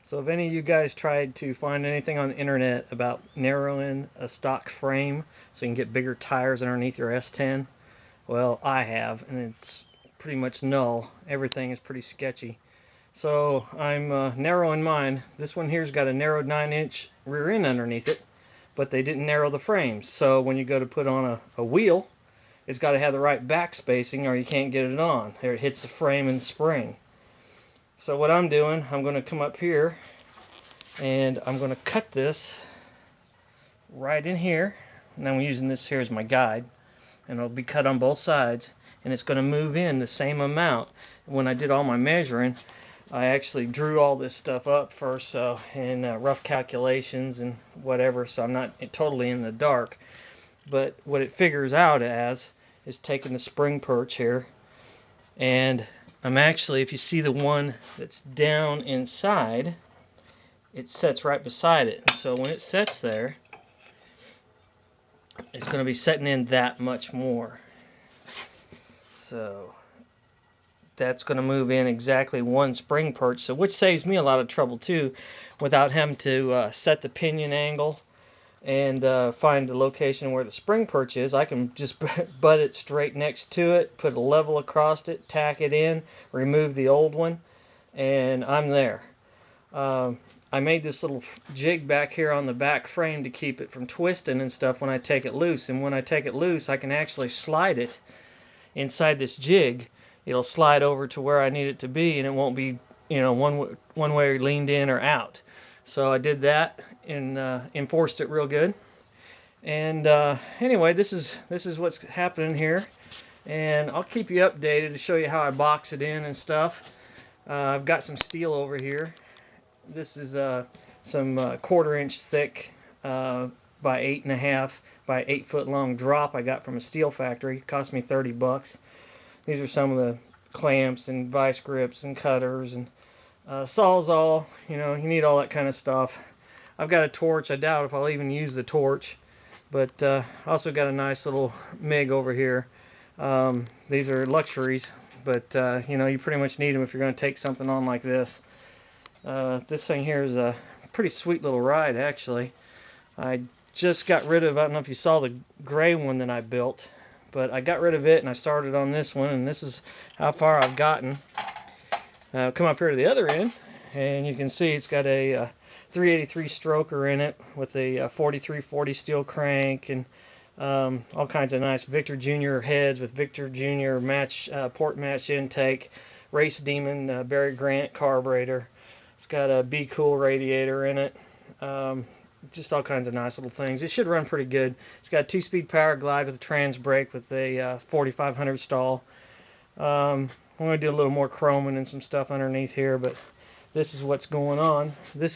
So if any of you guys tried to find anything on the internet about narrowing a stock frame so you can get bigger tires underneath your S10, well, I have, and it's pretty much null. Everything is pretty sketchy. So I'm narrowing mine. This one here's got a narrowed 9-inch rear end underneath it, but they didn't narrow the frames. So when you go to put on a wheel, it's got to have the right back spacing or you can't get it on. There, it hits the frame and spring. So what I'm doing, I'm going to come up here and I'm going to cut this right in here. And I'm using this here as my guide, and it'll be cut on both sides, and it's going to move in the same amount. When I did all my measuring, I actually drew all this stuff up first, so in rough calculations and whatever, so I'm not totally in the dark. But what it figures out as is taking the spring perch here, and I'm actually, if you see the one that's down inside, it sets right beside it. So when it sets there, it's going to be setting in that much more. So that's going to move in exactly one spring perch, so which saves me a lot of trouble too, without having to set the pinion angle and find the location where the spring perch is. I can just butt it straight next to it, put a level across it, tack it in, remove the old one, and I'm there. I made this little jig back here on the back frame to keep it from twisting and stuff when I take it loose. And when I take it loose, I can actually slide it inside this jig. It'll slide over to where I need it to be, and it won't be, one way leaned in or out. So I did that and enforced it real good. And anyway, this is what's happening here, and I'll keep you updated to show you how I box it in and stuff. I've got some steel over here. This is some 1/4 inch thick by 8.5 by 8 foot long drop I got from a steel factory. It cost me $30. These are some of the clamps and vice grips and cutters and sawzall. You need all that kind of stuff. I've got a torch. I doubt if I'll even use the torch, but also got a nice little MIG over here. These are luxuries, but you pretty much need them if you're going to take something on like this. This thing here is a pretty sweet little ride, actually. I just got rid of, I don't know if you saw the gray one that I built, but I got rid of it and I started on this one, and this is how far I've gotten. Come up here to the other end, and you can see it's got a 383 stroker in it with a 4340 steel crank and all kinds of nice Victor Jr. heads with Victor Jr. port match intake, Race Demon Barry Grant carburetor. It's got a Be Cool radiator in it. Just all kinds of nice little things. It should run pretty good. It's got a 2-speed power glide with a trans brake with a 4500 stall. I'm going to do a little more chroming and some stuff underneath here, but this is what's going on. This